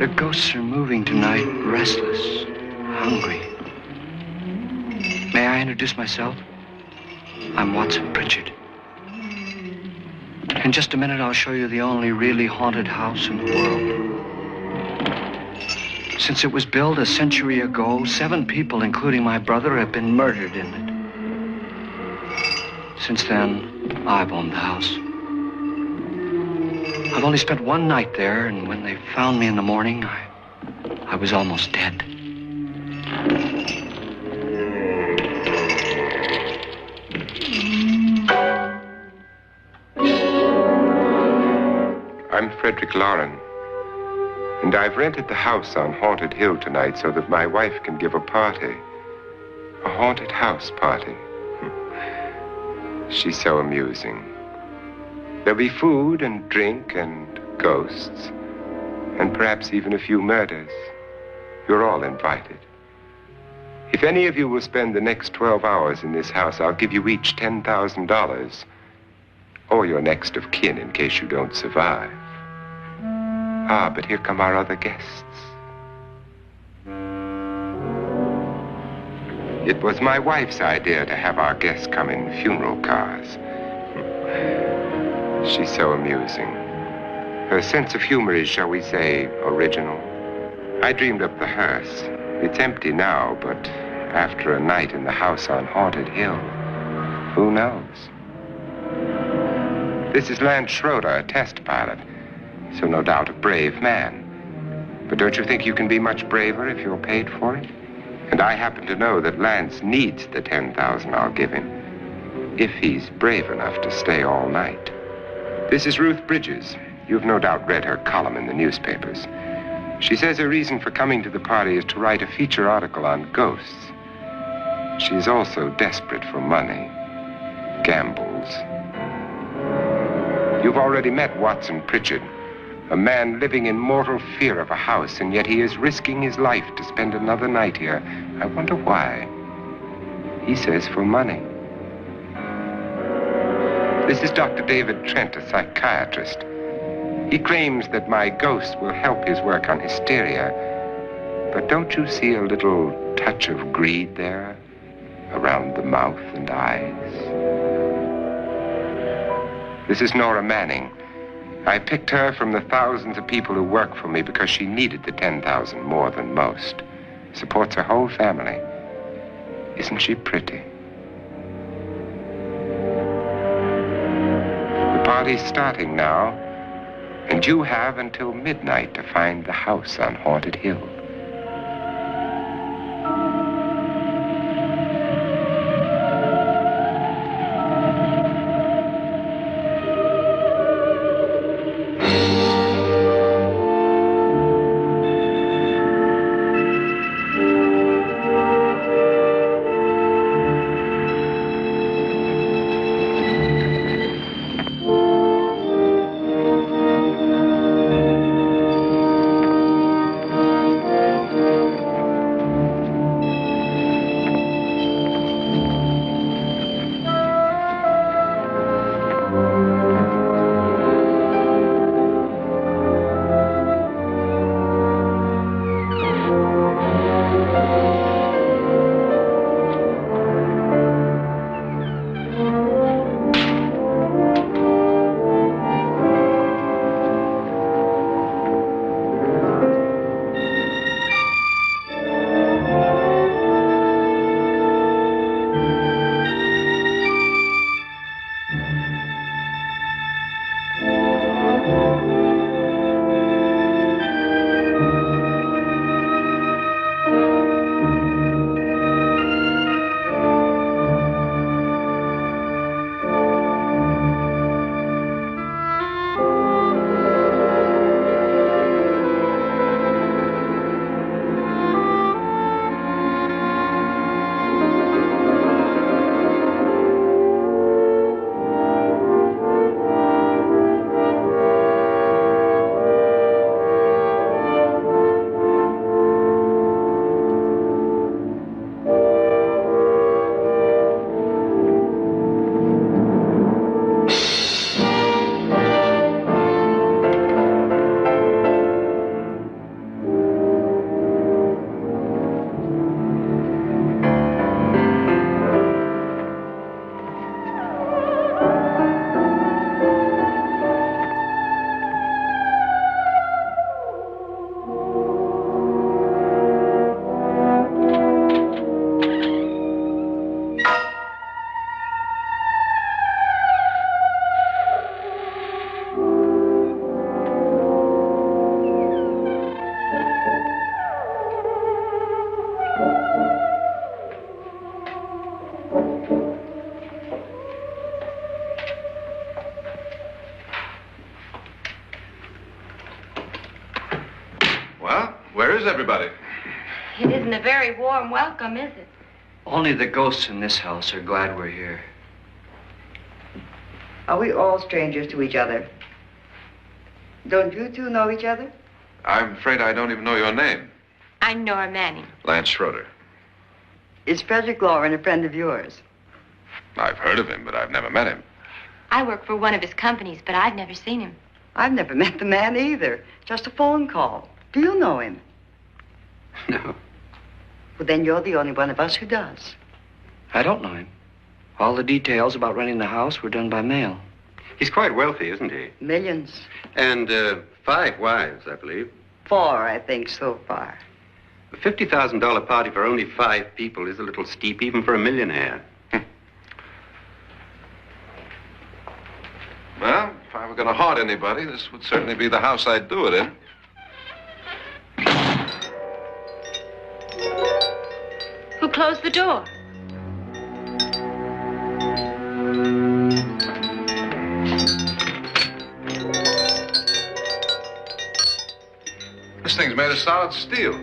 The ghosts are moving tonight, restless, hungry. May I introduce myself? I'm Watson Pritchard. In just a minute, I'll show you the only really haunted house in the world. Since it was built a century ago, 7 people, including my brother, have been murdered in it. Since then, I've owned the house. I've only spent one night there, and when they found me in the morning, I was almost dead. I'm Frederick Loren, and I've rented the house on Haunted Hill tonight so that my wife can give a party. A haunted house party. She's so amusing. There'll be food and drink and ghosts, and perhaps even a few murders. You're all invited. If any of you will spend the next 12 hours in this house, I'll give you each $10,000, or your next of kin in case you don't survive. Ah, but here come our other guests. It was my wife's idea to have our guests come in funeral cars. She's so amusing. Her sense of humor is, shall we say, original. I dreamed up the hearse. It's empty now, but after a night in the house on Haunted Hill, who knows? This is Lance Schroeder, a test pilot, so no doubt a brave man. But don't you think you can be much braver if you're paid for it? And I happen to know that Lance needs the $10,000 I'll give him, if he's brave enough to stay all night. This is Ruth Bridges. You've no doubt read her column in the newspapers. She says her reason for coming to the party is to write a feature article on ghosts. She's also desperate for money, gambles. You've already met Watson Pritchard, a man living in mortal fear of a house, and yet he is risking his life to spend another night here. I wonder why. He says for money. This is Dr. David Trent, a psychiatrist. He claims that my ghost will help his work on hysteria. But don't you see a little touch of greed there around the mouth and eyes? This is Nora Manning. I picked her from the thousands of people who work for me because she needed the $10,000 more than most. Supports her whole family. Isn't she pretty? The party's starting now, and you have until midnight to find the house on Haunted Hill. Where's everybody? It isn't a very warm welcome, is it? Only the ghosts in this house are glad we're here. Are we all strangers to each other? Don't you two know each other? I'm afraid I don't even know your name. I'm Nora Manning. Lance Schroeder. Is Frederick Loren a friend of yours? I've heard of him, but I've never met him. I work for one of his companies, but I've never seen him. I've never met the man either. Just a phone call. Do you know him? No, Well, then you're the only one of us who does. I don't know him. All the details about renting the house were done by mail. He's quite wealthy, isn't he? Millions. And 5 wives, I believe. 4, I think, so far. A $50,000 party for only 5 people is a little steep, even for a millionaire. Well, if I were going to haunt anybody, this would certainly be the house I'd do it in. Who closed the door? This thing's made of solid steel.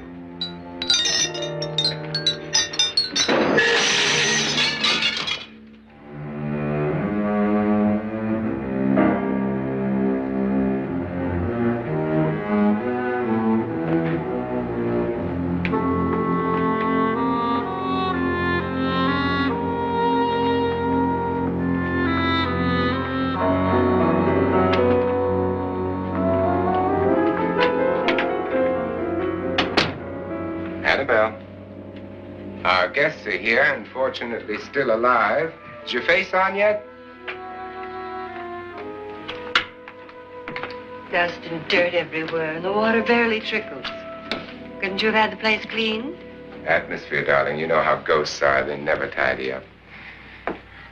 Our guests are here, unfortunately still alive. Is your face on yet? Dust and dirt everywhere, and the water barely trickles. Couldn't you have had the place cleaned? Atmosphere, darling. You know how ghosts are. They never tidy up.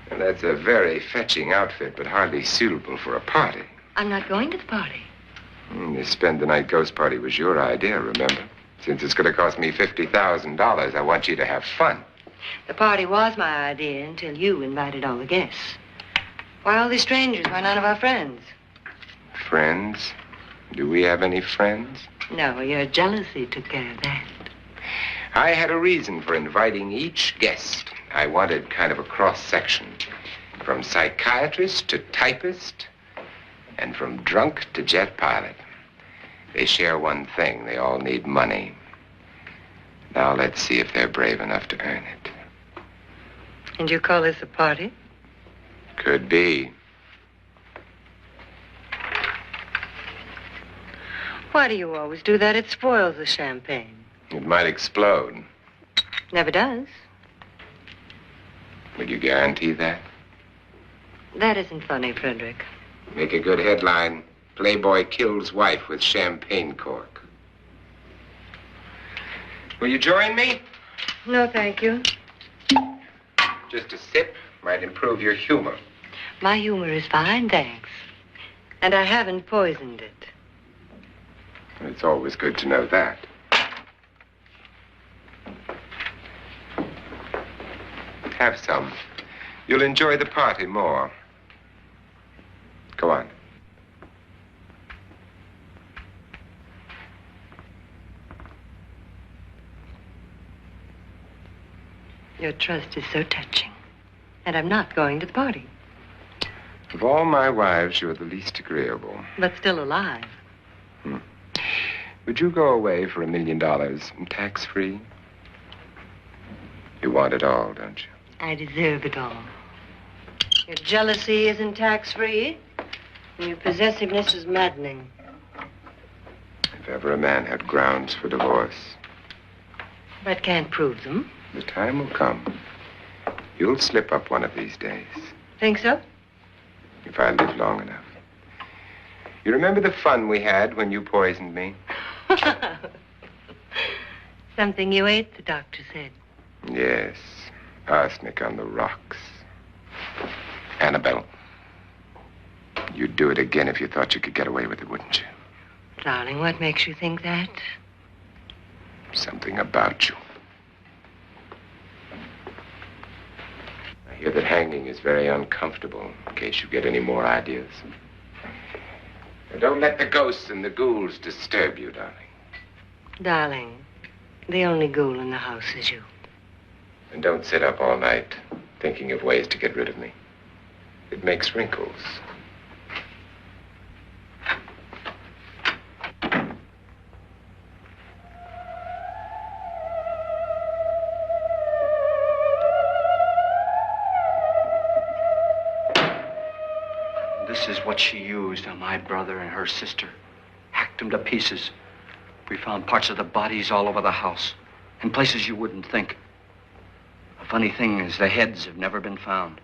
And that's a very fetching outfit, but hardly suitable for a party. I'm not going to the party. The spend-the-night ghost party was your idea, remember? Since it's going to cost me $50,000, I want you to have fun. The party was my idea until you invited all the guests. Why all these strangers? Why none of our friends? Friends? Do we have any friends? No, your jealousy took care of that. I had a reason for inviting each guest. I wanted kind of a cross-section. From psychiatrist to typist, and from drunk to jet pilot. They share one thing. They all need money. Now let's see if they're brave enough to earn it. And you call this a party? Could be. Why do you always do that? It spoils the champagne. It might explode. Never does. Would you guarantee that? That isn't funny, Frederick. Make a good headline. Playboy kills wife with champagne cork. Will you join me? No, thank you. Just a sip might improve your humor. My humor is fine, thanks. And I haven't poisoned it. It's always good to know that. Have some. You'll enjoy the party more. Go on. Your trust is so touching. And I'm not going to the party. Of all my wives, you're the least agreeable. But still alive. Would you go away for $1 million, tax-free? You want it all, don't you? I deserve it all. Your jealousy isn't tax-free. And your possessiveness is maddening. If ever a man had grounds for divorce, But can't prove them. the time will come. You'll slip up one of these days, Think so? if I live long enough. You remember the fun we had when you poisoned me? Something you ate, the doctor said. Yes, arsenic on the rocks. Annabelle, you'd do it again if you thought you could get away with it, wouldn't you? Darling, what makes you think that? Something about you. I hear that hanging is very uncomfortable, in case you get any more ideas. Now, don't let the ghosts and the ghouls disturb you, darling. Darling, The only ghoul in the house is you. And don't sit up all night thinking of ways to get rid of me. It makes wrinkles. This is what she used on my brother and her sister. Hacked them to pieces. We found parts of the bodies all over the house, in places you wouldn't think. The funny thing is the heads have never been found.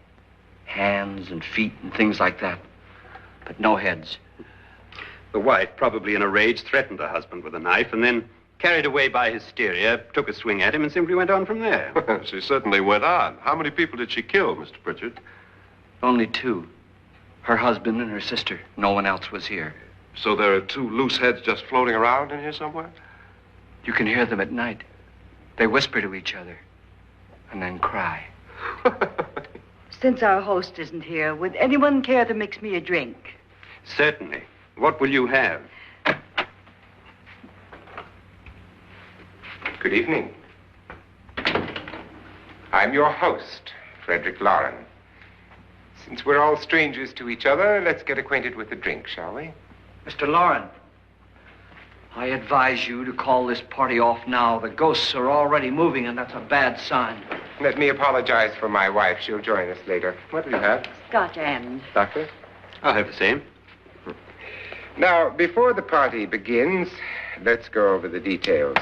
Hands and feet and things like that. But no heads. The wife, probably in a rage, threatened her husband with a knife and then, carried away by hysteria, took a swing at him and simply went on from there. She certainly went on. How many people did she kill, Mr. Pritchard? Only two. Her husband and her sister. No one else was here. So there are two loose heads just floating around in here somewhere? You can hear them at night. They whisper to each other and then cry. Since our host isn't here, would anyone care to mix me a drink? Certainly. What will you have? Good evening. I'm your host, Frederick Loren. Since we're all strangers to each other, let's get acquainted with a drink, shall we? Mr. Loren, I advise you to call this party off now. The ghosts are already moving, and that's a bad sign. Let me apologize for my wife. She'll join us later. What do you have? Scotch and. Doctor? I'll have the same. Now, before the party begins, let's go over the details.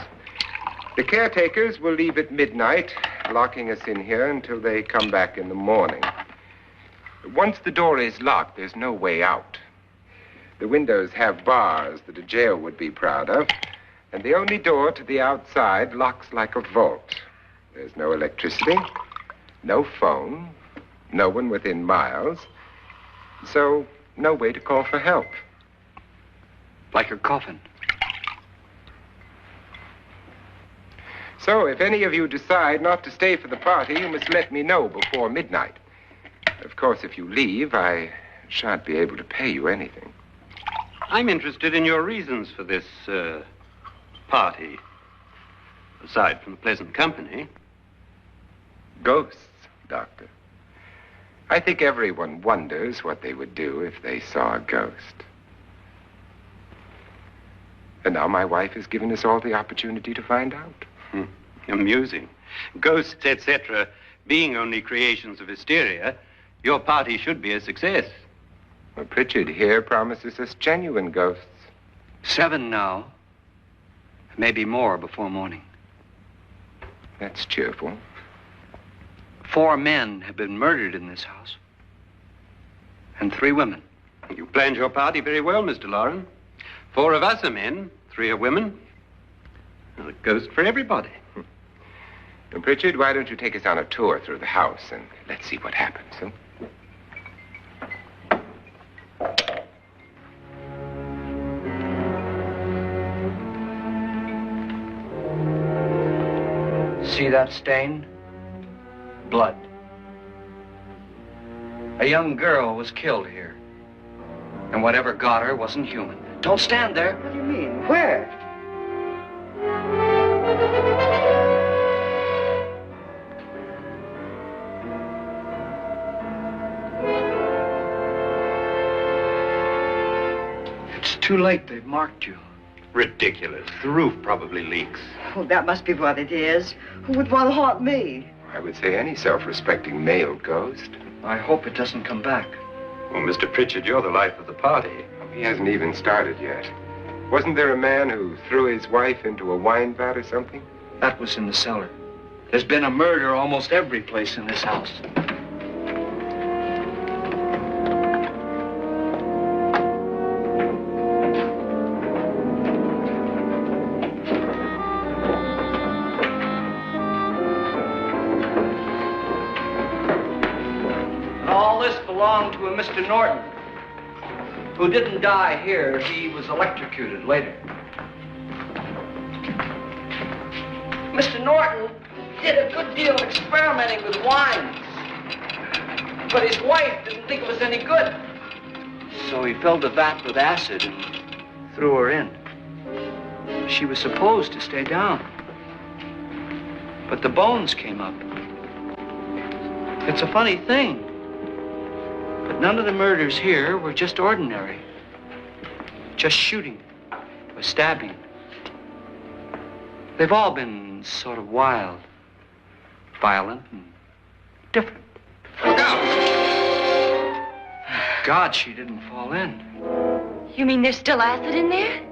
The caretakers will leave at midnight, locking us in here until they come back in the morning. Once the door is locked, there's no way out. The windows have bars that a jail would be proud of, and the only door to the outside locks like a vault. There's no electricity, no phone, no one within miles, so no way to call for help. Like a coffin. So if any of you decide not to stay for the party, you must let me know before midnight. Of course, if you leave, I shan't be able to pay you anything. I'm interested in your reasons for this, party. Aside from the pleasant company. Ghosts, Doctor. I think everyone wonders what they would do if they saw a ghost. And now my wife has given us all the opportunity to find out. Amusing. Ghosts, etc., being only creations of hysteria, your party should be a success. Well, Pritchard here promises us genuine ghosts. 7 now. Maybe more before morning. That's cheerful. 4 men have been murdered in this house. And 3 women. You planned your party very well, Mr. Loren. 4 of us are men, 3 are women. A ghost for everybody. And Pritchard, why don't you take us on a tour through the house and let's see what happens, huh? See that stain? Blood. A young girl was killed here. And whatever got her wasn't human. Don't stand there. What do you mean? Where? It's too late. They've marked you. Ridiculous. The roof probably leaks. Oh, that must be what it is. Who would want to haunt me? I would say any self-respecting male ghost. I hope it doesn't come back. Well, Mr. Pritchard, you're the life of the party. He hasn't even started yet. Wasn't there a man who threw his wife into a wine vat or something? That was in the cellar. There's been a murder almost every place in this house. And all this belonged to a Mr. Norton, who didn't die here. He was electrocuted later. Mr. Norton did a good deal of experimenting with wines, but his wife didn't think it was any good. So he filled the vat with acid and threw her in. She was supposed to stay down. But the bones came up. It's a funny thing. But none of the murders here were just ordinary. Just shooting or stabbing. They've all been sort of wild, violent, and different. Look out! God, she didn't fall in. You mean there's still acid in there?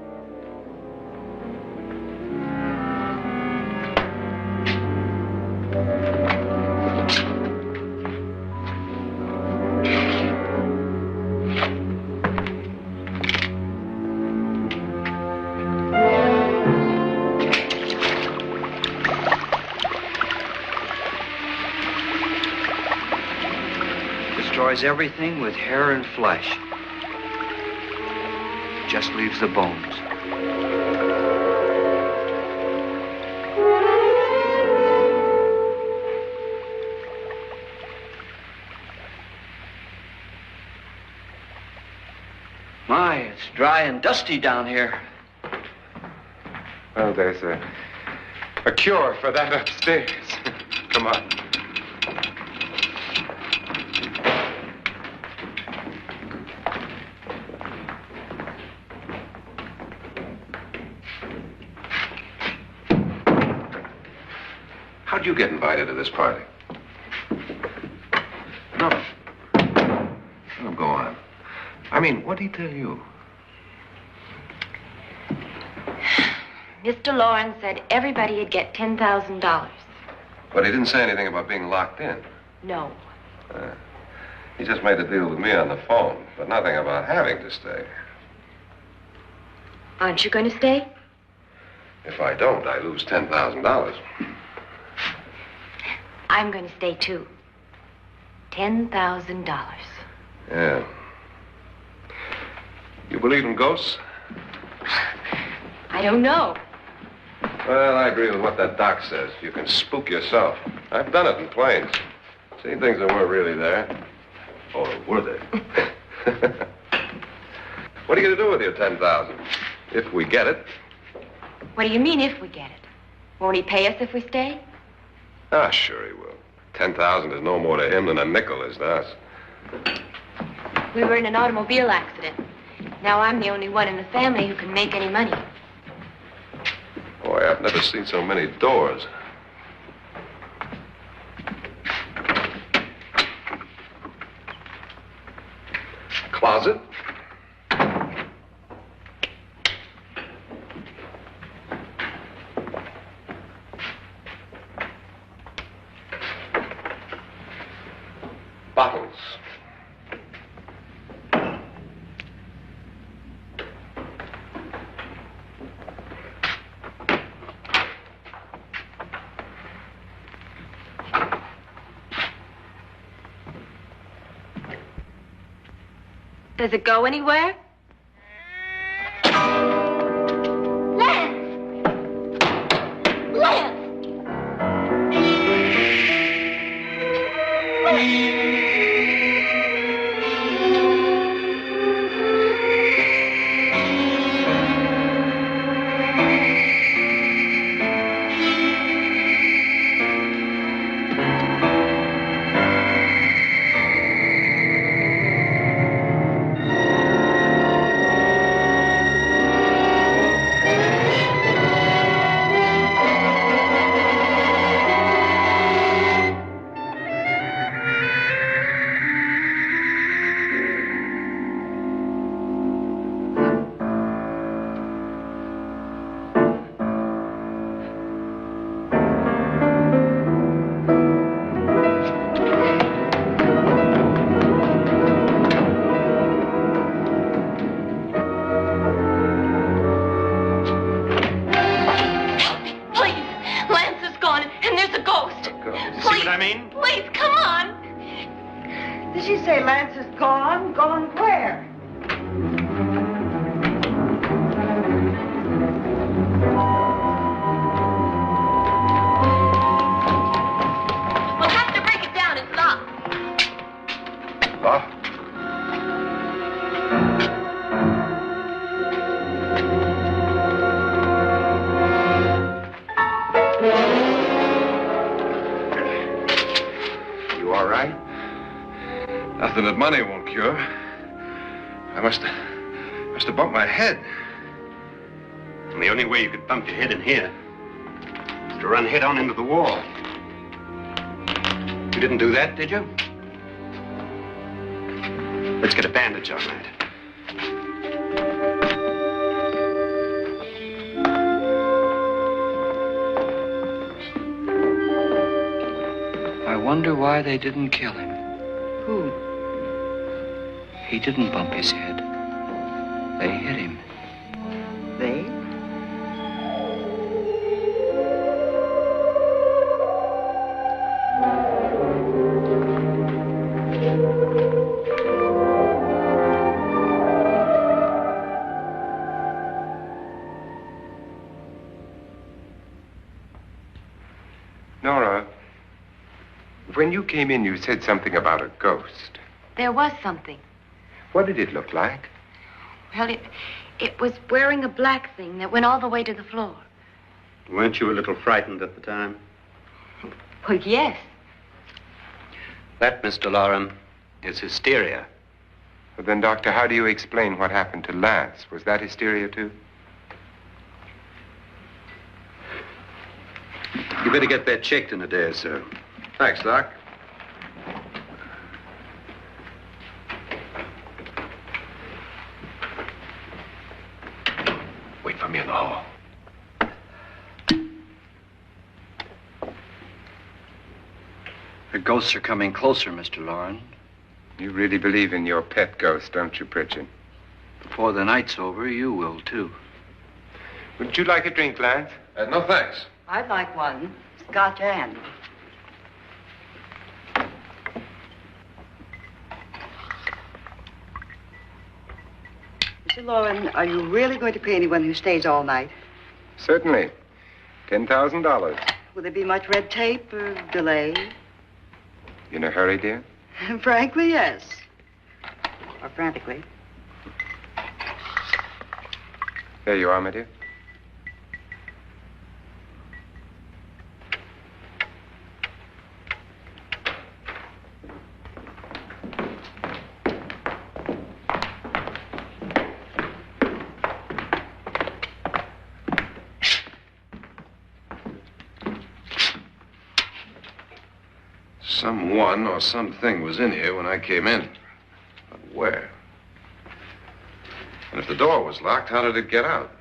Destroys everything with hair and flesh. Just leaves the bones. My, it's dry and dusty down here. Well, there's a cure for that upstairs. Come on. How'd you get invited to this party? No. Oh, go on. I mean, what'd he tell you? Mr. Loren said everybody'd get $10,000. But he didn't say anything about being locked in. No. He just made the deal with me on the phone, but nothing about having to stay. Aren't you going to stay? If I don't, I lose $10,000. I'm going to stay too. $10,000. Yeah. You believe in ghosts? I don't know. Well, I agree with what that doc says. You can spook yourself. I've done it in planes. Seen things that weren't really there. Or were they? What are you going to do with your $10,000? If we get it. What do you mean if we get it? Won't he pay us if we stay? Ah, sure he will. 10,000 is no more to him than a nickel is to us. We were in an automobile accident. Now I'm the only one in the family who can make any money. Boy, I've never seen so many doors. Closet. Bottles. Does it go anywhere? Lance! Lance! Did she say Lance is gone? Gone where? We'll have to break it down. It's locked. What? that money won't cure. I must have bumped my head. And the only way you could bump your head in here is to run head on into the wall. You didn't do that, did you? Let's get a bandage on that. I wonder why they didn't kill him. Who? He didn't bump his head. They hit him. They? Nora, when you came in, you said something about a ghost. There was something. What did it look like? Well, it was wearing a black thing that went all the way to the floor. Weren't you a little frightened at the time? Well, yes. That, Mr. Loren, is hysteria. Well, then, Doctor, how do you explain what happened to Lance? Was that hysteria, too? You better get that checked in a day or so. Thanks, Doc. Wait for me in the hall. The ghosts are coming closer, Mr. Loren. You really believe in your pet ghost, don't you, Pritchard? Before the night's over, you will, too. Would you like a drink, Lance? No, thanks. I'd like one. Scotch and. Mr. Loren, are you really going to pay anyone who stays all night? Certainly. $10,000. Will there be much red tape or delay? In a hurry, dear? Frankly, yes. Or frantically. There you are, my dear. Someone or something was in here when I came in. But where? And if the door was locked, how did it get out?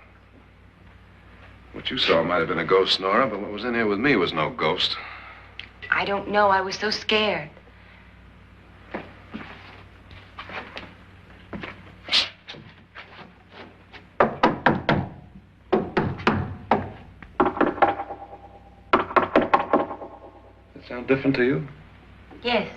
What you saw might have been a ghost, Nora, but what was in here with me was no ghost. I don't know. I was so scared. Does that sound different to you? Yes.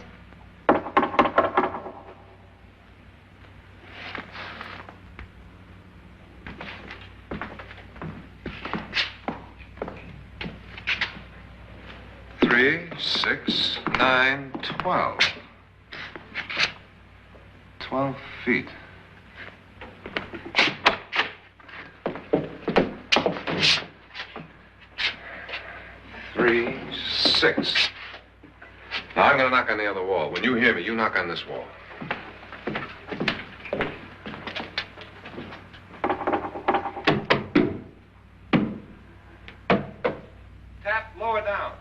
Three, 6, 9, 12. 12 feet. Three, 6. Now, I'm going to knock on the other wall. When you hear me, you knock on this wall. Tap lower down.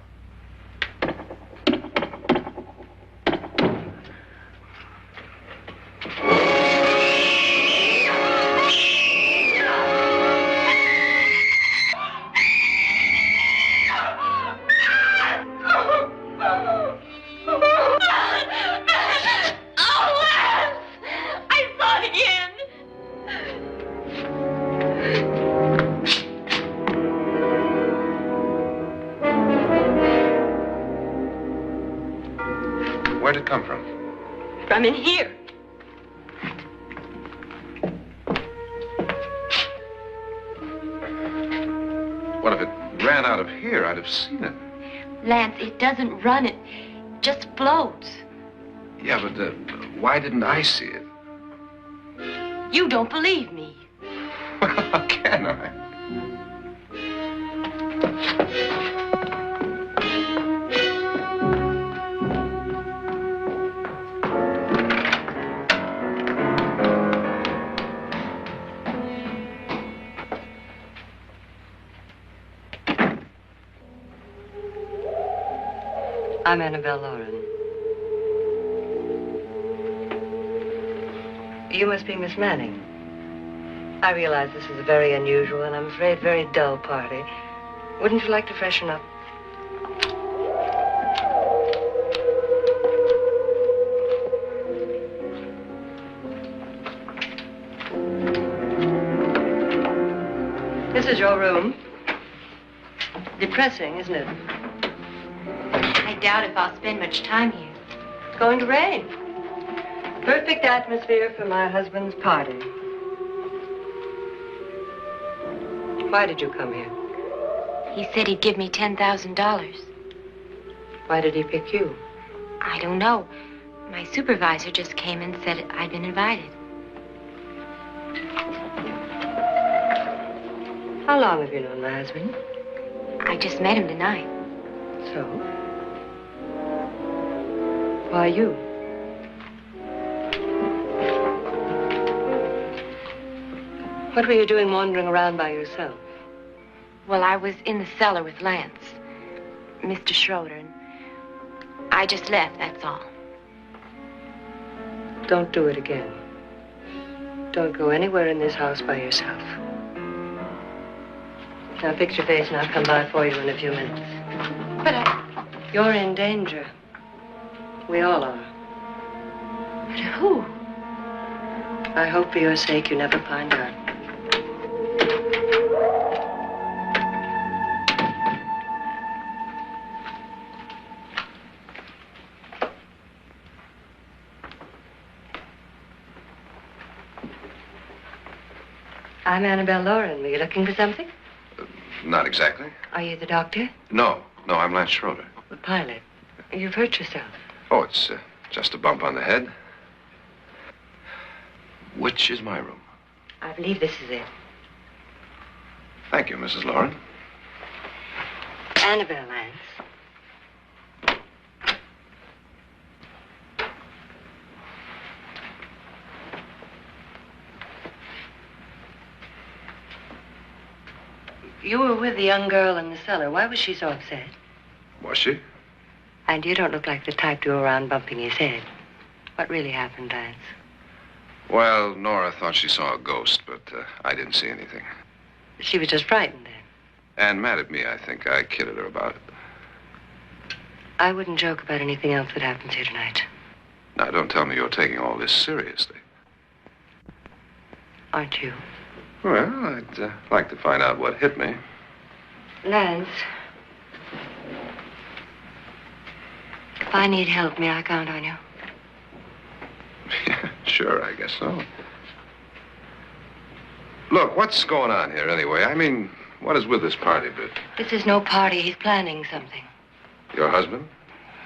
Where'd it come from? From in here. What if it ran out of here? I'd have seen it. Lance, it doesn't run. It just floats. Yeah, but why didn't I see it? You don't believe me. Well, how can I? I'm Annabelle Loren. You must be Miss Manning. I realize this is a very unusual and I'm afraid very dull party. Wouldn't you like to freshen up? This is your room. Depressing, isn't it? I doubt if I'll spend much time here. It's going to rain. Perfect atmosphere for my husband's party. Why did you come here? He said he'd give me $10,000. Why did he pick you? I don't know. My supervisor just came and said I'd been invited. How long have you known my husband? I just met him tonight. So? Why you? What were you doing wandering around by yourself? Well, I was in the cellar with Lance, Mr. Schroeder, and I just left, that's all. Don't do it again. Don't go anywhere in this house by yourself. Now fix your face and I'll come by for you in a few minutes. But You're in danger. We all are. But who? I hope for your sake you never find out. I'm Annabelle Loren. Were you looking for something? Not exactly. Are you the doctor? No, I'm Lance Schroeder. The pilot. You've hurt yourself. Oh, it's just a bump on the head. Which is my room? I believe this is it. Thank you, Mrs. Loren. Annabelle, Lance. You were with the young girl in the cellar. Why was she so upset? Was she? And you don't look like the type to go around bumping his head. What really happened, Lance? Well, Nora thought she saw a ghost, but I didn't see anything. She was just frightened then. And mad at me, I think. I kidded her about it. I wouldn't joke about anything else that happens here tonight. Now, don't tell me you're taking all this seriously. Aren't you? Well, I'd like to find out what hit me. Lance. If I need help, may I count on you? Yeah, sure, I guess so. Look, what's going on here anyway? I mean, what is with this party bit? This is no party. He's planning something. Your husband?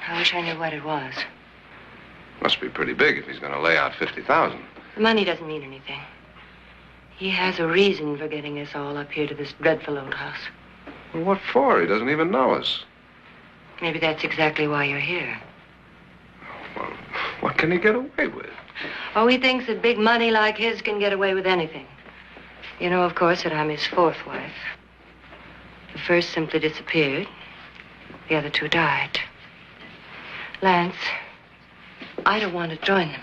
I wish I knew what it was. Must be pretty big if he's going to lay out 50,000. The money doesn't mean anything. He has a reason for getting us all up here to this dreadful old house. Well, what for? He doesn't even know us. Maybe that's exactly why you're here. Well, what can he get away with? Oh, he thinks that big money like his can get away with anything. You know, of course, that I'm his fourth wife. The first simply disappeared. The other two died. Lance, I don't want to join them.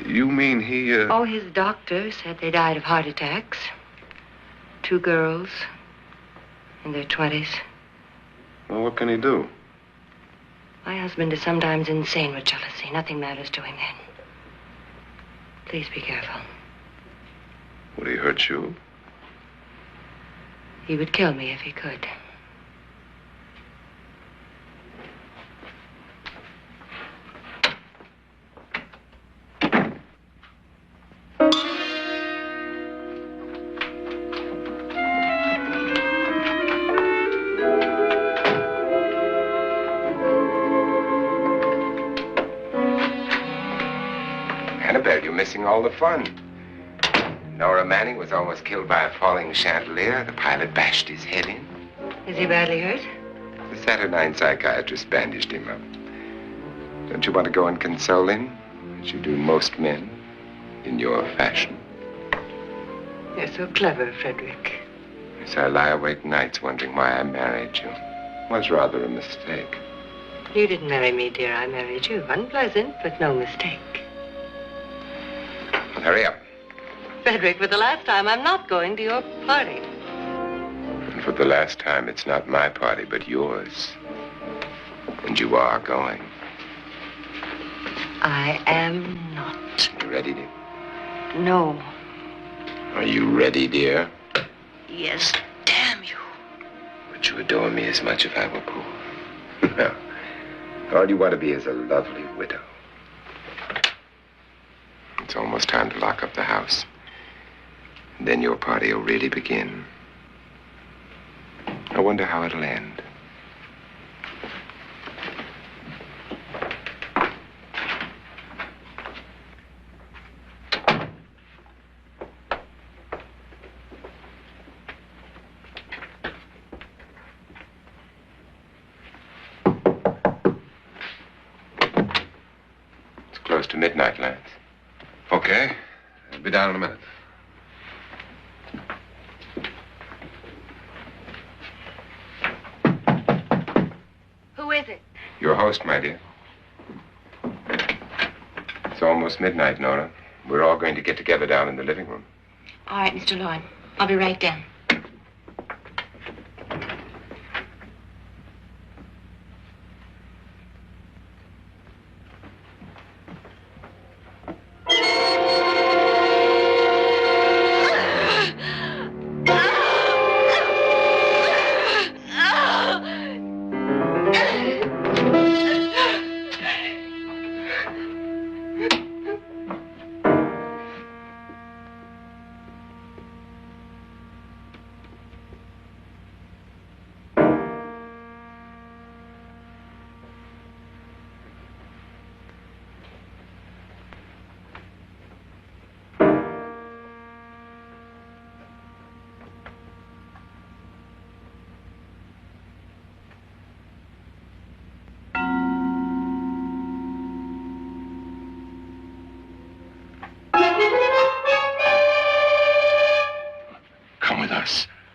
You mean he, Oh, his doctor said they died of heart attacks. 2 girls in their 20s. Well, what can he do? My husband is sometimes insane with jealousy. Nothing matters to him then. Please be careful. Would he hurt you? He would kill me if he could. Annabelle, you're missing all the fun. Nora Manning was almost killed by a falling chandelier. The pilot bashed his head in. Is he badly hurt? The Saturnine psychiatrist bandaged him up. Don't you want to go and console him, as you do most men, in your fashion? You're so clever, Frederick. Yes, I lie awake nights wondering why I married you. was rather a mistake. You didn't marry me, dear. I married you. Unpleasant, but no mistake. Hurry up. Frederick, for the last time, I'm not going to your party. And for the last time, it's not my party, but yours. And you are going. I am not. You ready, dear? No. Are you ready, dear? Yes, damn you. Would you adore me as much if I were poor? No. All you want to be is a lovely widow. It's almost time to lock up the house. And then your party will really begin. I wonder how it'll end. It's close to midnight, Lance. Okay. I'll be down in a minute. Who is it? Your host, my dear. It's almost midnight, Nora. We're all going to get together down in the living room. All right, Mr. Loren. I'll be right down.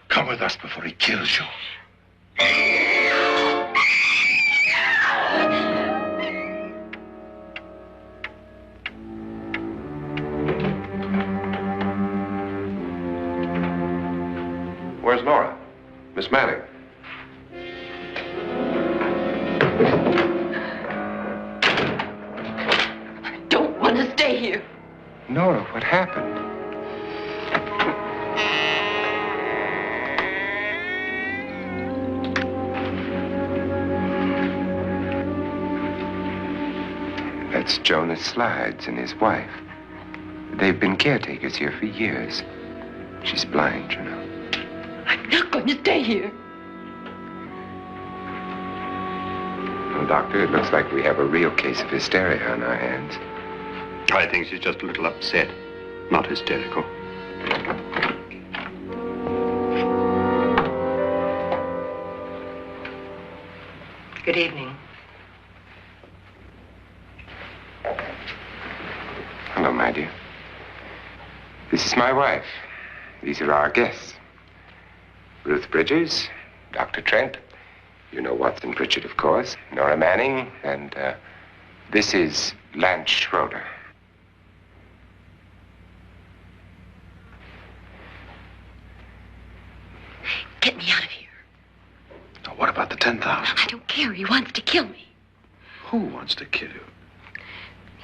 Come with us before he kills you. Where's Nora? Miss Manning. I don't want to stay here. Nora, what happened? That's Jonas Slides and his wife. They've been caretakers here for years. She's blind, you know. I'm not going to stay here. Well, Doctor, it looks like we have a real case of hysteria on our hands. I think she's just a little upset, not hysterical. Good evening. Hello, my dear. This is my wife. These are our guests. Ruth Bridgers, Dr. Trent. You know Watson Pritchard, of course. Nora Manning, and this is Lance Schroeder. Get me out of here. Now, what about the 10,000? I don't care. He wants to kill me. Who wants to kill you?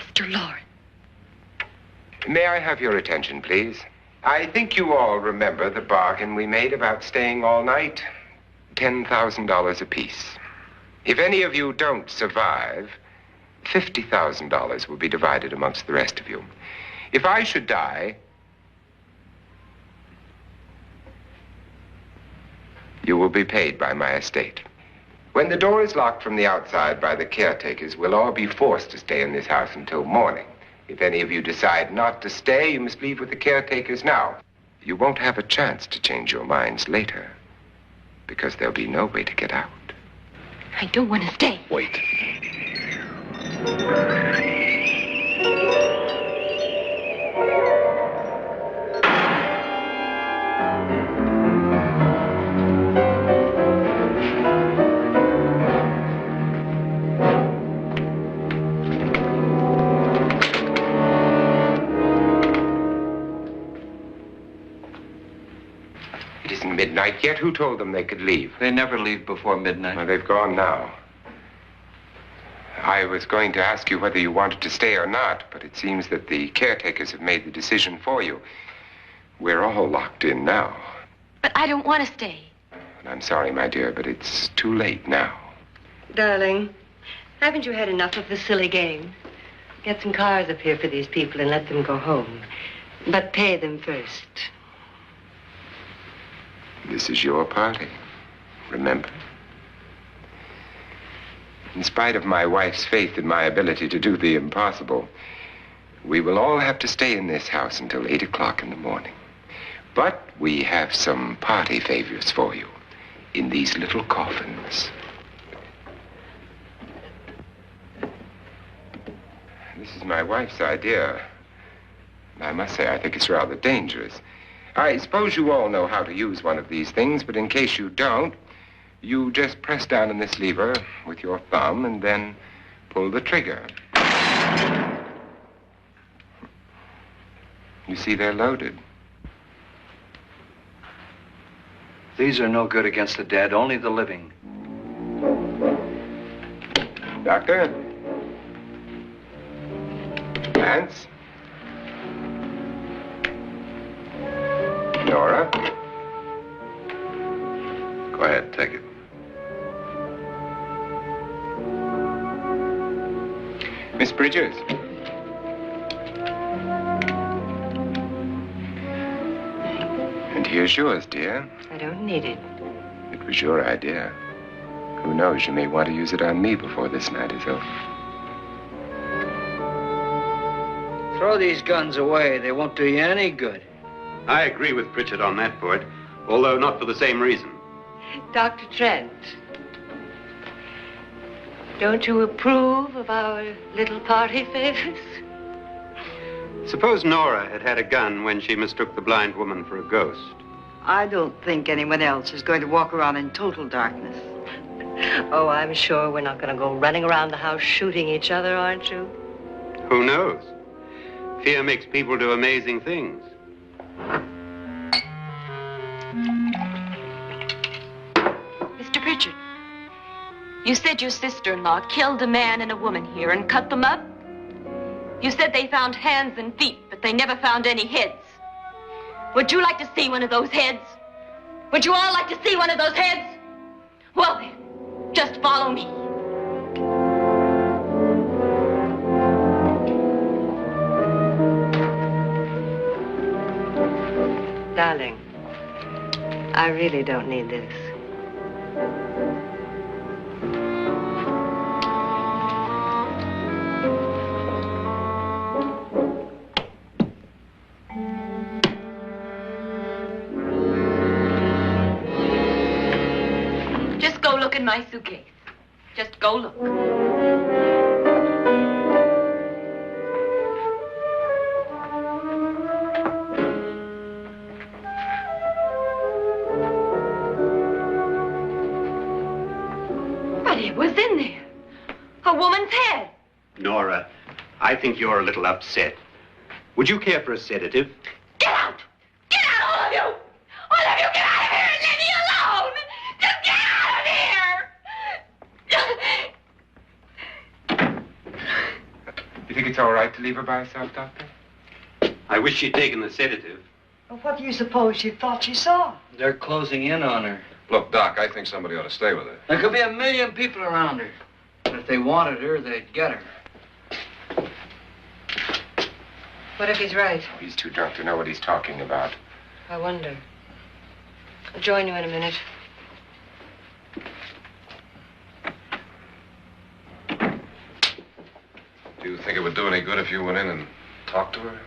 Mr. Loren. May I have your attention, please? I think you all remember the bargain we made about staying all night. $10,000 apiece. If any of you don't survive, $50,000 will be divided amongst the rest of you. If I should die, you will be paid by my estate. When the door is locked from the outside by the caretakers, we'll all be forced to stay in this house until morning. If any of you decide not to stay, you must leave with the caretakers now. You won't have a chance to change your minds later, because there'll be no way to get out. I don't want to stay. Wait. It isn't midnight yet. Who told them they could leave? They never leave before midnight. Well, they've gone now. I was going to ask you whether you wanted to stay or not, but it seems that the caretakers have made the decision for you. We're all locked in now. But I don't want to stay. And I'm sorry, my dear, but it's too late now. Darling, haven't you had enough of the silly game? Get some cars up here for these people and let them go home. But pay them first. This is your party, remember? In spite of my wife's faith in my ability to do the impossible, we will all have to stay in this house until 8 o'clock in the morning. But we have some party favors for you in these little coffins. This is my wife's idea. I must say, I think it's rather dangerous. I suppose you all know how to use one of these things, but in case you don't, you just press down on this lever with your thumb and then pull the trigger. You see, they're loaded. These are no good against the dead, only the living. Doctor? Lance? Nora? Go ahead, take it. Miss Bridges? And here's yours, dear. I don't need it. It was your idea. Who knows, you may want to use it on me before this night is over. Throw these guns away. They won't do you any good. I agree with Pritchard on that point, although not for the same reason. Dr. Trent, don't you approve of our little party favors? Suppose Nora had had a gun when she mistook the blind woman for a ghost. I don't think anyone else is going to walk around in total darkness. Oh, I'm sure we're not going to go running around the house shooting each other, aren't you? Who knows? Fear makes people do amazing things. Mr. Pritchard, you said your sister-in-law killed a man and a woman here and cut them up? You said they found hands and feet, but they never found any heads. Would you like to see one of those heads? Would you all like to see one of those heads? Well, then, just follow me. Darling, I really don't need this. Just go look in my suitcase. Just go look. But it was in there. A woman's head. Nora, I think you're a little upset. Would you care for a sedative? Get out! Get out, all of you! All of you, get out of here and leave me alone! Just get out of here! You think it's all right to leave her by herself, Doctor? I wish she'd taken the sedative. Well, what do you suppose she thought she saw? They're closing in on her. Look, Doc, I think somebody ought to stay with her. There could be 1 million people around her. But if they wanted her, they'd get her. What if he's right? He's too drunk to know what he's talking about. I wonder. I'll join you in a minute. Do you think it would do any good if you went in and talked to her?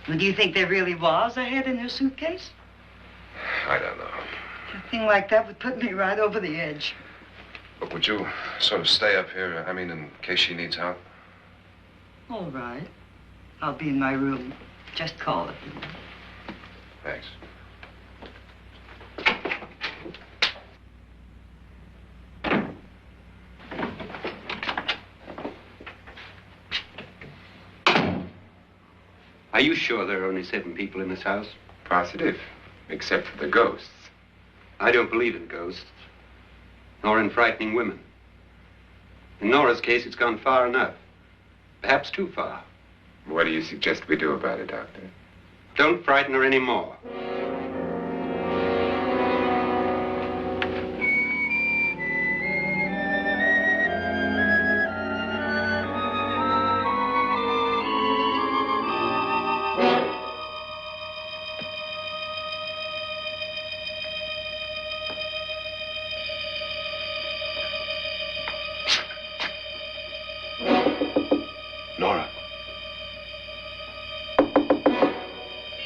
Well, do you think there really was a head in her suitcase? I don't know. A thing like that would put me right over the edge. But would you sort of stay up here, I mean, in case she needs help? All right. I'll be in my room. Just call it. Thanks. Are you sure there are only 7 people in this house? Positive, except for the ghosts. I don't believe in ghosts, nor in frightening women. In Nora's case, it's gone far enough. Perhaps too far. What do you suggest we do about it, Doctor? Don't frighten her anymore. Nora?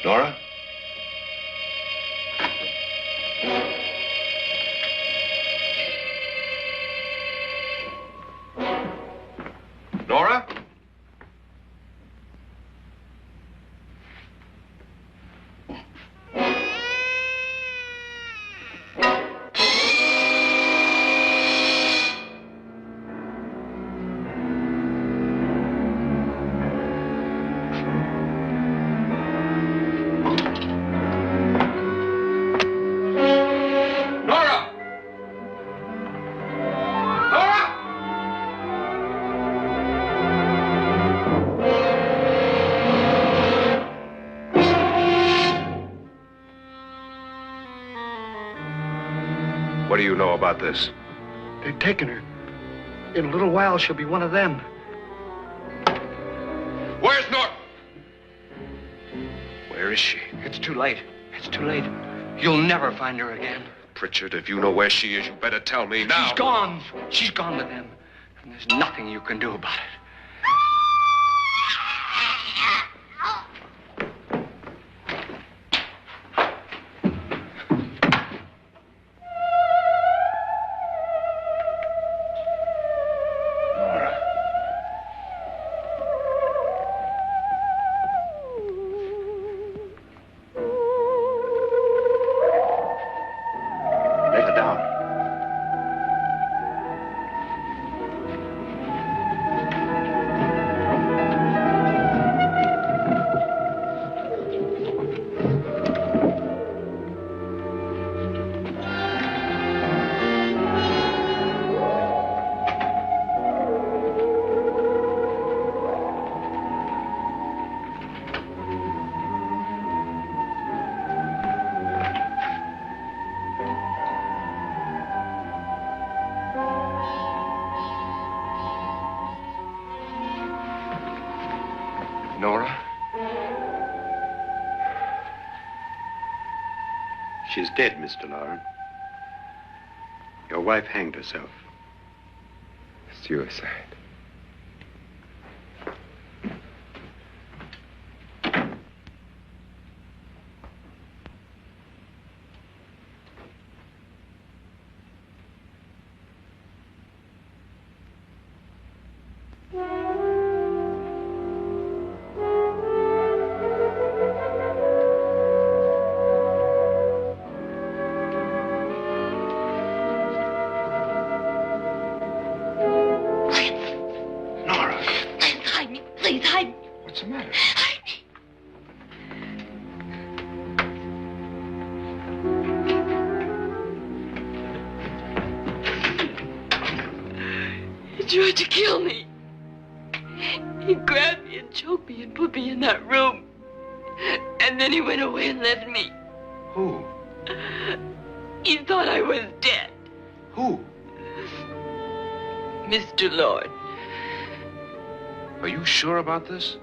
Nora? Nora? What do you know about this? They've taken her. In a little while, she'll be one of them. Where's Nora? Where is she? It's too late. It's too late. You'll never find her again. Pritchard, if you know where she is, you better tell me now. She's gone. She's gone with them. And there's nothing you can do about it. Let her down. Nora? She's dead, Mr. Loren. Your wife hanged herself. Suicide. Nora, Hide me, please, hide me. what's the matter? Hide me. He tried to kill me. He grabbed me and choked me and put me in that room. And then he went away and left me. Who? He thought I was dead. Who? Mr. Lord, Are you sure about this?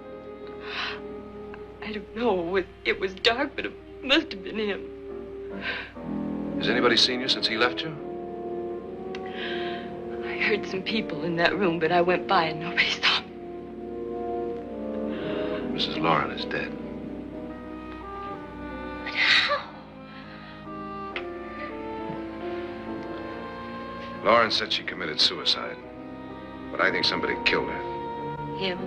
I don't know. It was dark, but it must have been him. Has anybody seen you since he left you? I heard some people in that room, but I went by and nobody saw me. Mrs. Loren is dead. But how? Loren said she committed suicide, but I think somebody killed her. Him?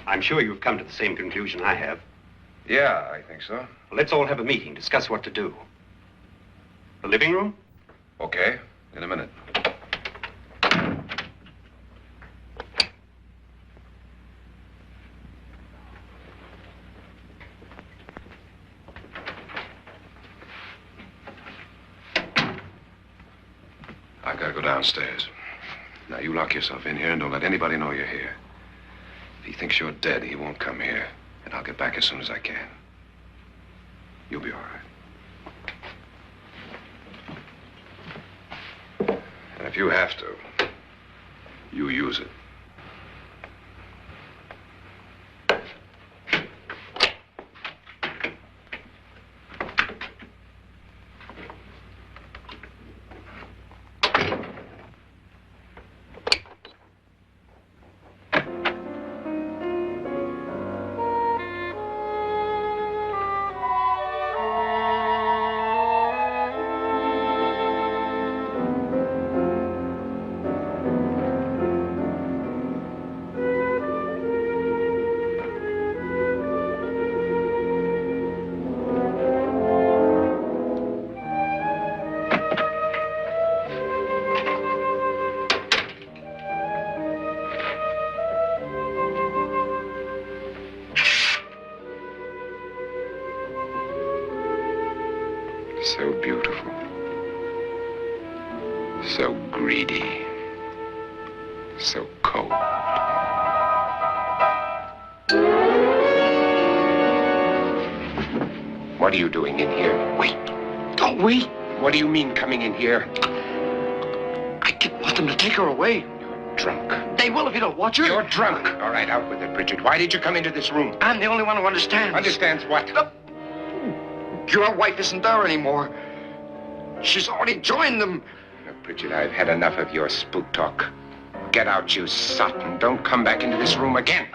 I'm sure you've come to the same conclusion I have. Yeah, I think so. Well, let's all have a meeting, discuss what to do. The living room? Okay, in a minute. I've got to go downstairs. Now, you lock yourself in here and don't let anybody know you're here. If he thinks you're dead, he won't come here. And I'll get back as soon as I can. You'll be all right. And if you have to, you use it. So beautiful. So greedy. So cold. What are you doing in here? Wait. Don't wait. What do you mean coming in here? I didn't want them to take her away. You're drunk. They will if you don't watch her. You're drunk. All right, out with it, Bridget. Why did you come into this room? I'm the only one who understands. Understands what? Your wife isn't there anymore. She's already joined them. Look, Bridget, I've had enough of your spook talk. Get out, you sot, and don't come back into this room again.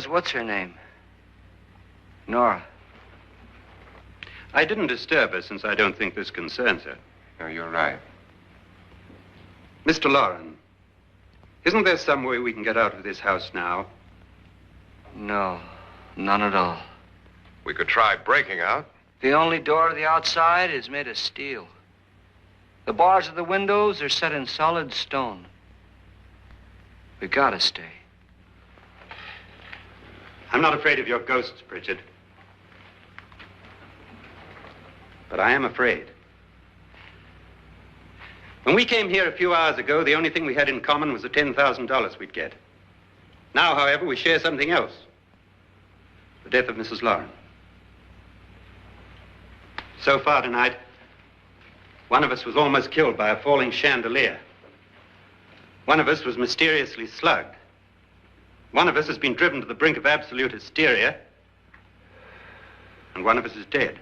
What's her name? Nora. I didn't disturb her since I don't think this concerns her. No, you're right. Mr. Loren, isn't there some way we can get out of this house now? No, none at all. We could try breaking out. The only door to the outside is made of steel. The bars of the windows are set in solid stone. We gotta stay. I'm not afraid of your ghosts, Bridget. But I am afraid. When we came here a few hours ago, the only thing we had in common was the $10,000 we'd get. Now, however, we share something else. The death of Mrs. Loren. So far tonight, one of us was almost killed by a falling chandelier. One of us was mysteriously slugged. One of us has been driven to the brink of absolute hysteria, and one of us is dead.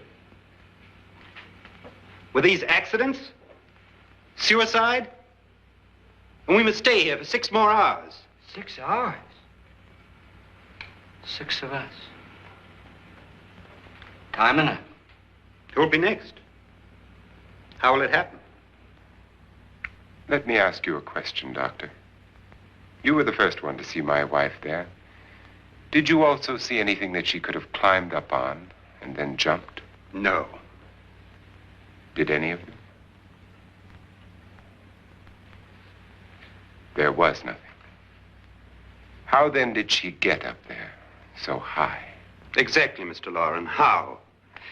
Were these accidents? Suicide? And we must stay here for 6 more hours. 6 hours? 6 of us. Time enough. Who will be next? How will it happen? Let me ask you a question, Doctor. You were the first one to see my wife there. Did you also see anything that she could have climbed up on and then jumped? No. Did any of you? There was nothing. How then did she get up there so high? Exactly, Mr. Loren. How?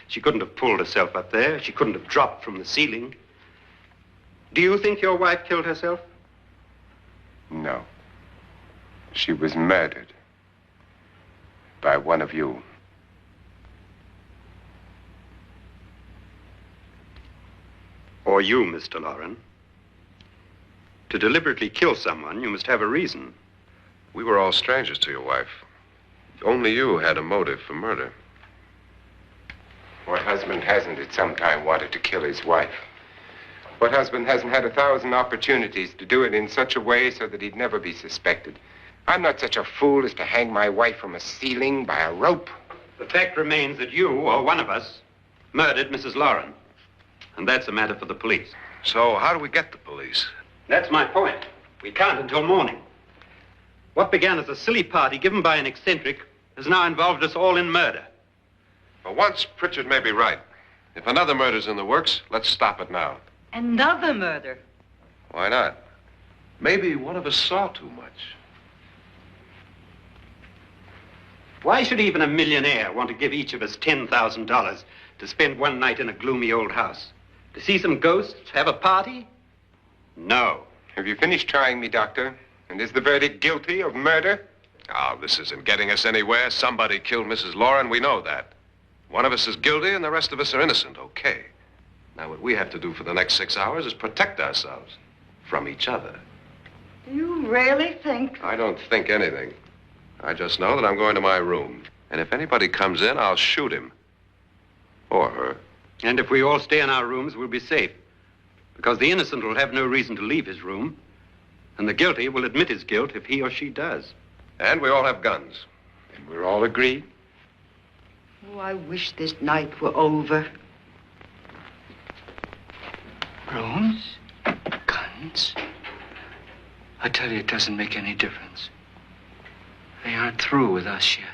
She couldn't have pulled herself up there. She couldn't have dropped from the ceiling. Do you think your wife killed herself? No. She was murdered by one of you. Or you, Mr. Loren. To deliberately kill someone, you must have a reason. We were all strangers to your wife. Only you had a motive for murder. What husband hasn't at some time wanted to kill his wife? What husband hasn't had 1,000 opportunities to do it in such a way so that he'd never be suspected? I'm not such a fool as to hang my wife from a ceiling by a rope. The fact remains that you, or one of us, murdered Mrs. Loren. And that's a matter for the police. So how do we get the police? That's my point. We can't until morning. What began as a silly party given by an eccentric has now involved us all in murder. For once, Pritchard may be right. If another murder's in the works, let's stop it now. Another murder? Why not? Maybe one of us saw too much. Why should even a millionaire want to give each of us $10,000 to spend one night in a gloomy old house? To see some ghosts, have a party? No. Have you finished trying me, Doctor? And is the verdict guilty of murder? Oh, this isn't getting us anywhere. Somebody killed Mrs. Loren, we know that. One of us is guilty and the rest of us are innocent, okay. Now, what we have to do for the next 6 hours is protect ourselves from each other. You really think? I don't think anything. I just know that I'm going to my room. And if anybody comes in, I'll shoot him. Or her. And if we all stay in our rooms, we'll be safe. Because the innocent will have no reason to leave his room. And the guilty will admit his guilt if he or she does. And we all have guns. And we're all agreed? Oh, I wish this night were over. Rooms? Guns? I tell you, it doesn't make any difference. They aren't through with us yet.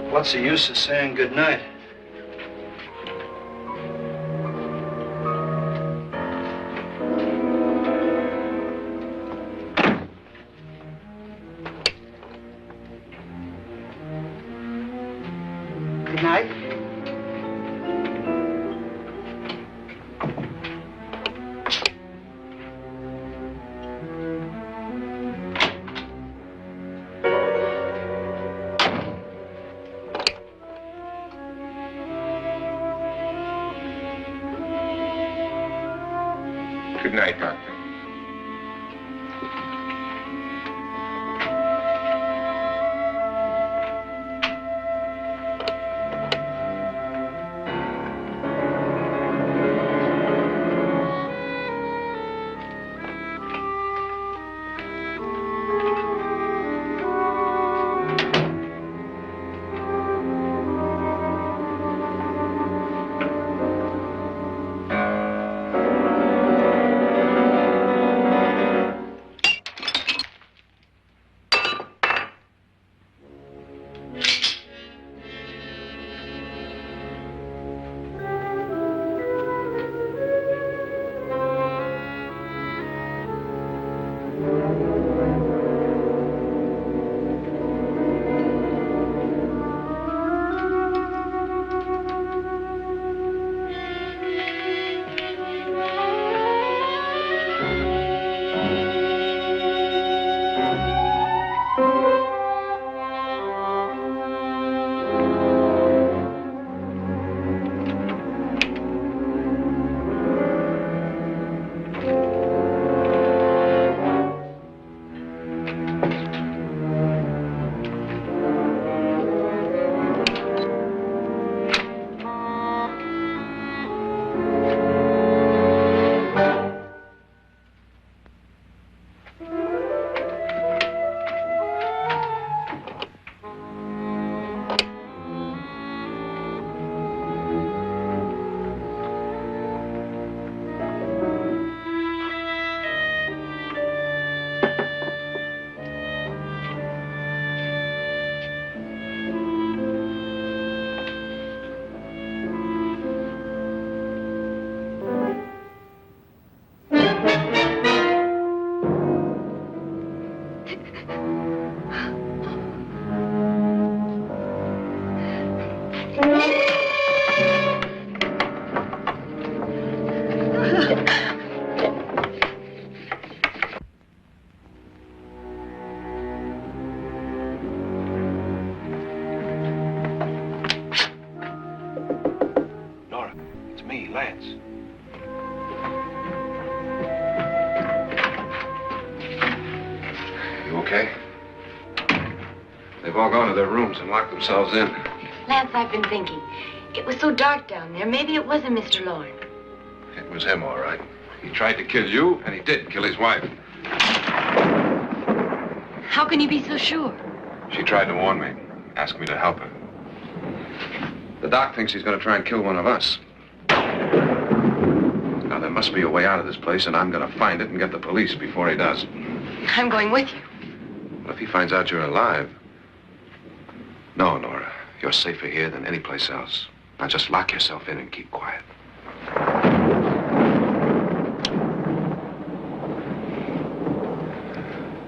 What's the use of saying goodnight? Good night. Good night, Doctor. okay? They've all gone to their rooms and locked themselves in. Lance, I've been thinking. It was so dark down there. Maybe it wasn't Mr. Loren. It was him, all right. He tried to kill you, and he did kill his wife. How can you be so sure? She tried to warn me, asked me to help her. The doc thinks he's going to try and kill one of us. Now, there must be a way out of this place, and I'm going to find it and get the police before he does. I'm going with you. Well, if he finds out you're alive... No, Nora. You're safer here than any place else. Now, just lock yourself in and keep quiet.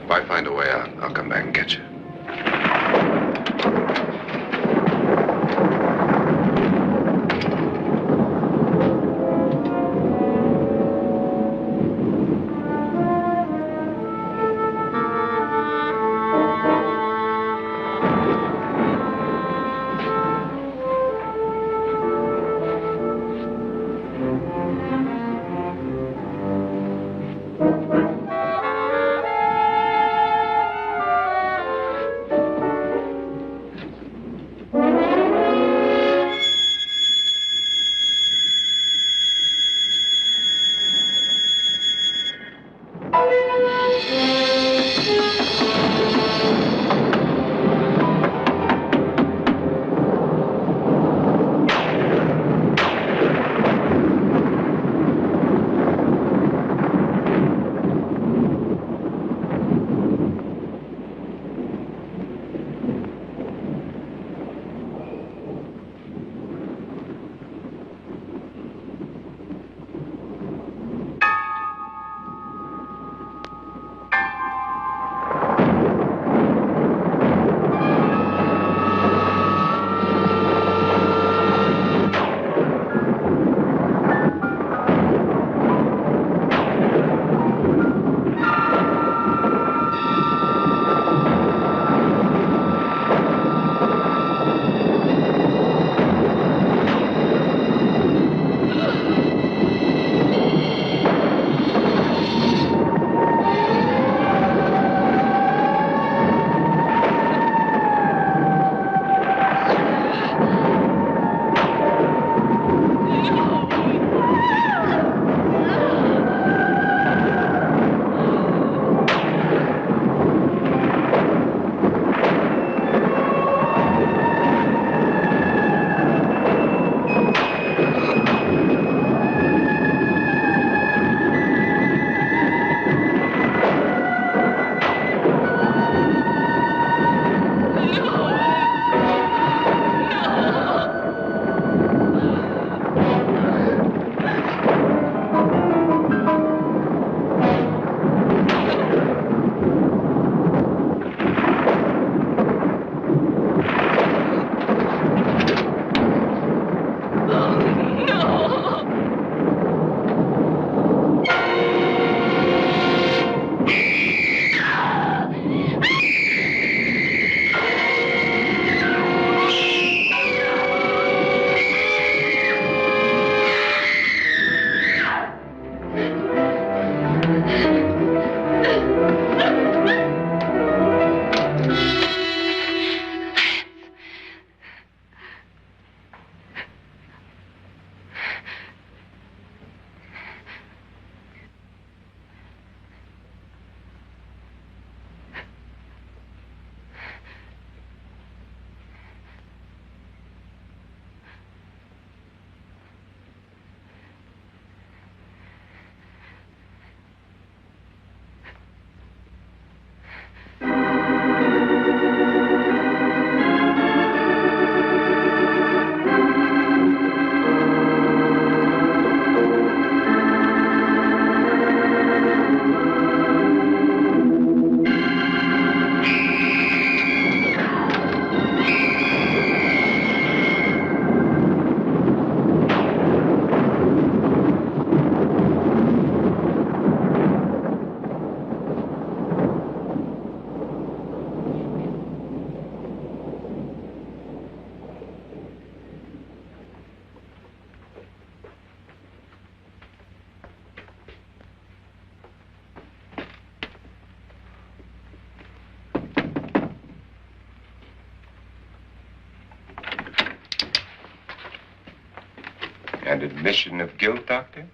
If I find a way out, I'll come back and get you. An admission of guilt, Doctor?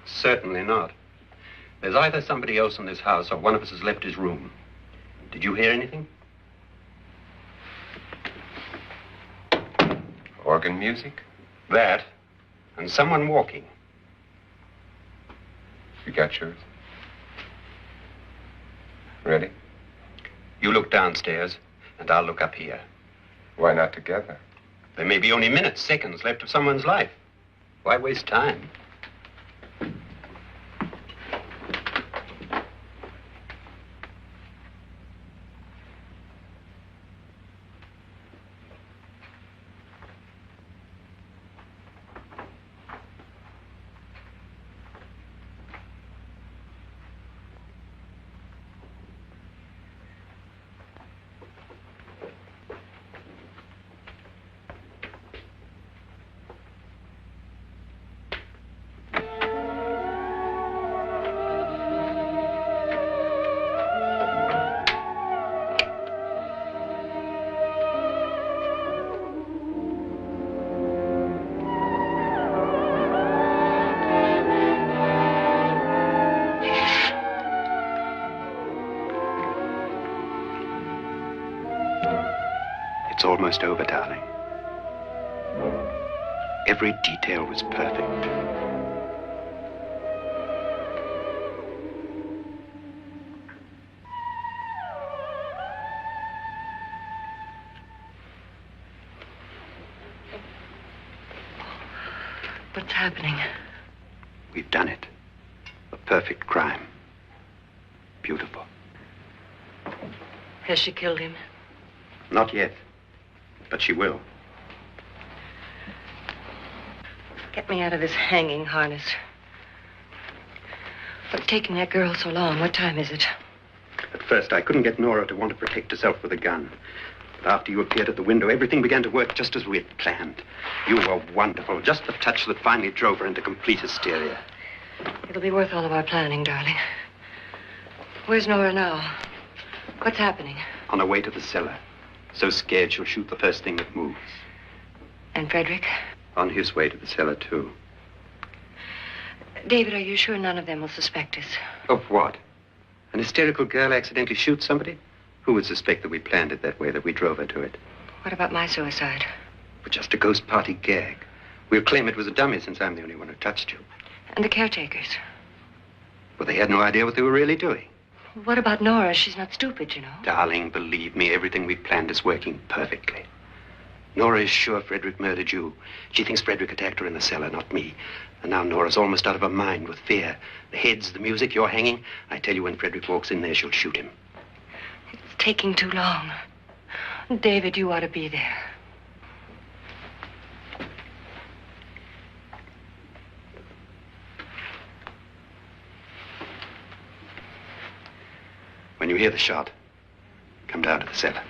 Certainly not. There's either somebody else in this house or one of us has left his room. Did you hear anything? Organ music? That, and someone walking. You got yours? Ready? You look downstairs, and I'll look up here. Why not together? There may be only minutes, seconds left of someone's life. Why waste time? It's almost over, darling. Every detail was perfect. What's happening? We've done it. A perfect crime. Beautiful. Has she killed him? Not yet, but she will. Get me out of this hanging harness. What's taking that girl so long? What time is it? At first, I couldn't get Nora to want to protect herself with a gun. But after you appeared at the window, everything began to work just as we had planned. You were wonderful. Just the touch that finally drove her into complete hysteria. It'll be worth all of our planning, darling. Where's Nora now? What's happening? On her way to the cellar. So scared she'll shoot the first thing that moves. And Frederick? On his way to the cellar, too. David, are you sure none of them will suspect us? Of what? An hysterical girl accidentally shoots somebody? Who would suspect that we planned it that way, that we drove her to it? What about my suicide? But just a ghost party gag. We'll claim it was a dummy since I'm the only one who touched you. And the caretakers? Well, they had no idea what they were really doing. What about Nora? She's not stupid, you know. Darling, believe me, everything we planned is working perfectly. Nora is sure Frederick murdered you. She thinks Frederick attacked her in the cellar, not me. And now Nora's almost out of her mind with fear. The heads, the music, you're hanging. I tell you, when Frederick walks in there, she'll shoot him. It's taking too long. David, you ought to be there. When you hear the shot, come down to the cellar.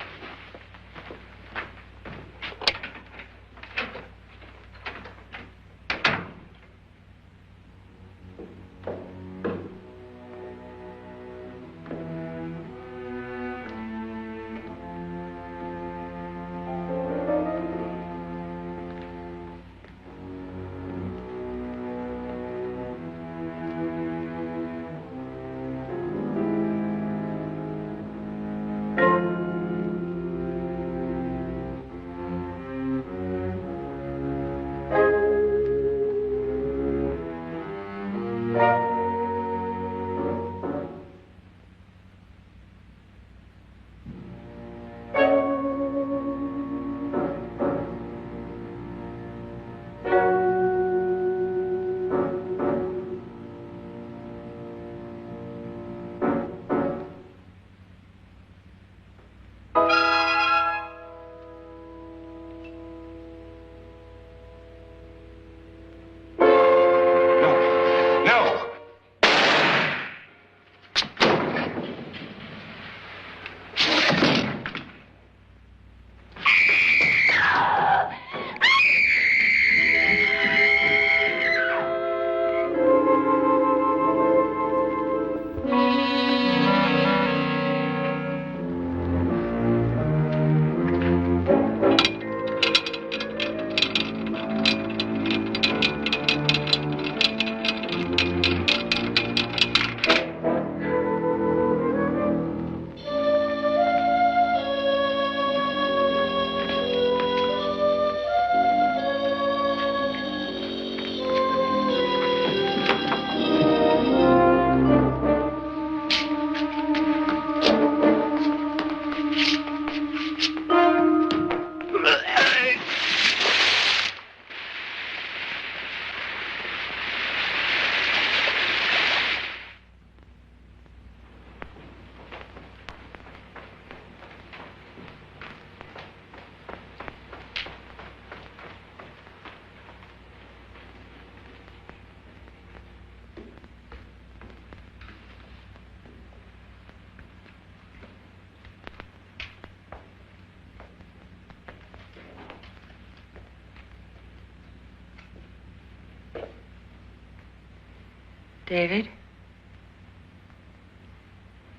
David?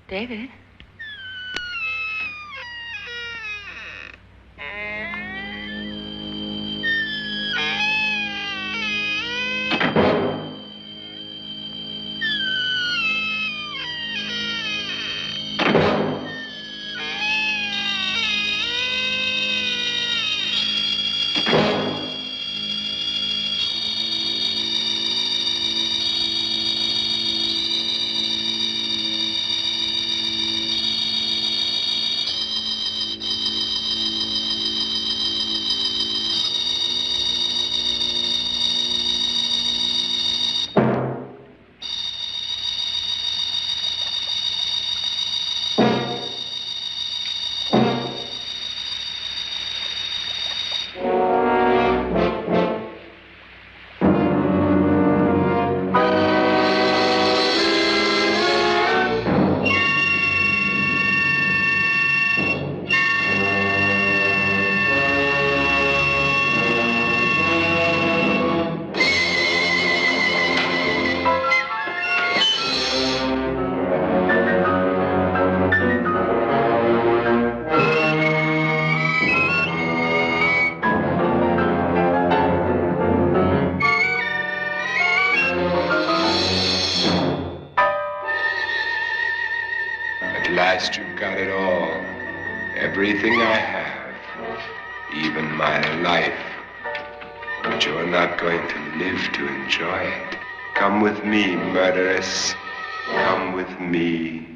David? At last you've got it all. Everything I have. Even my life. But you're not going to live to enjoy it. Come with me, murderess. Come with me.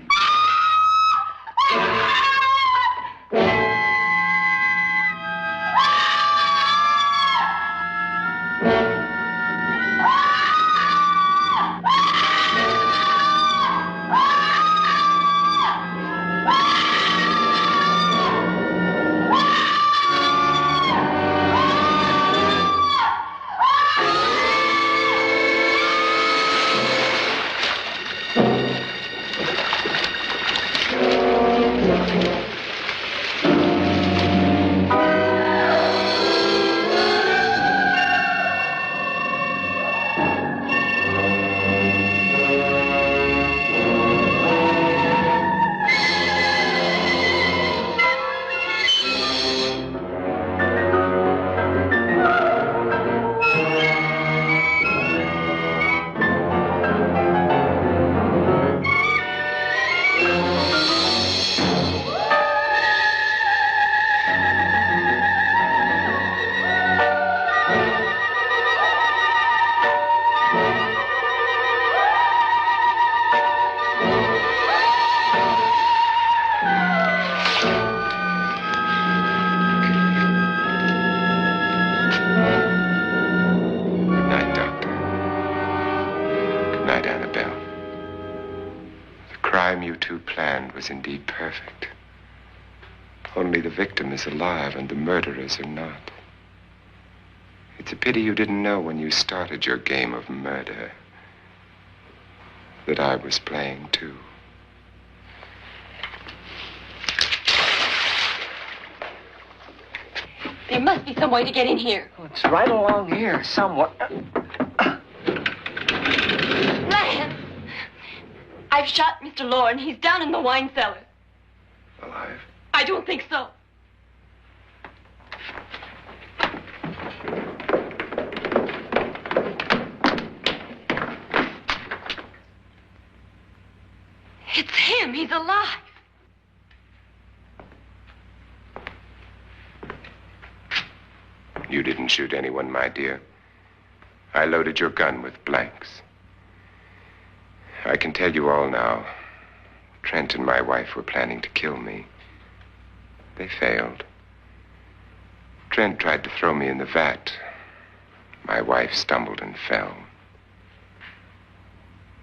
Was indeed perfect. Only the victim is alive and the murderers are not. It's a pity you didn't know when you started your game of murder that I was playing too. There must be some way to get in here. Oh, it's right along here, somewhere. Lance! I've shot Mr. Loren. He's down in the wine cellar. Alive? I don't think so. It's him. He's alive. You didn't shoot anyone, my dear. I loaded your gun with blanks. I can tell you all now. Trent and my wife were planning to kill me. They failed. Trent tried to throw me in the vat. My wife stumbled and fell.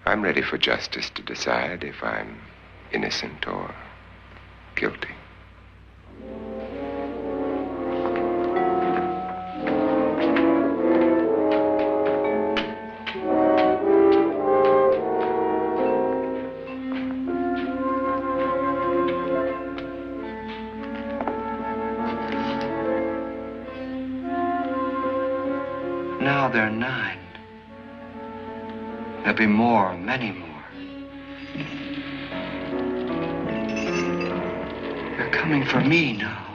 I'm ready for justice to decide if I'm innocent or guilty. Now they're 9. There'll be more, many more. They're coming for me now.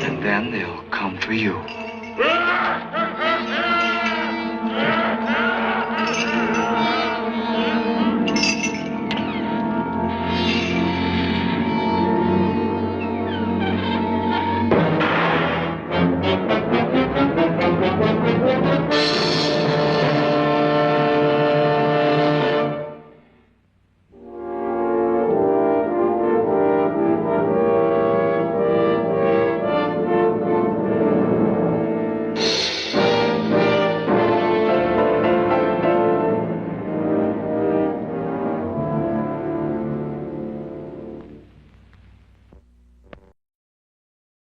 And then they'll come for you.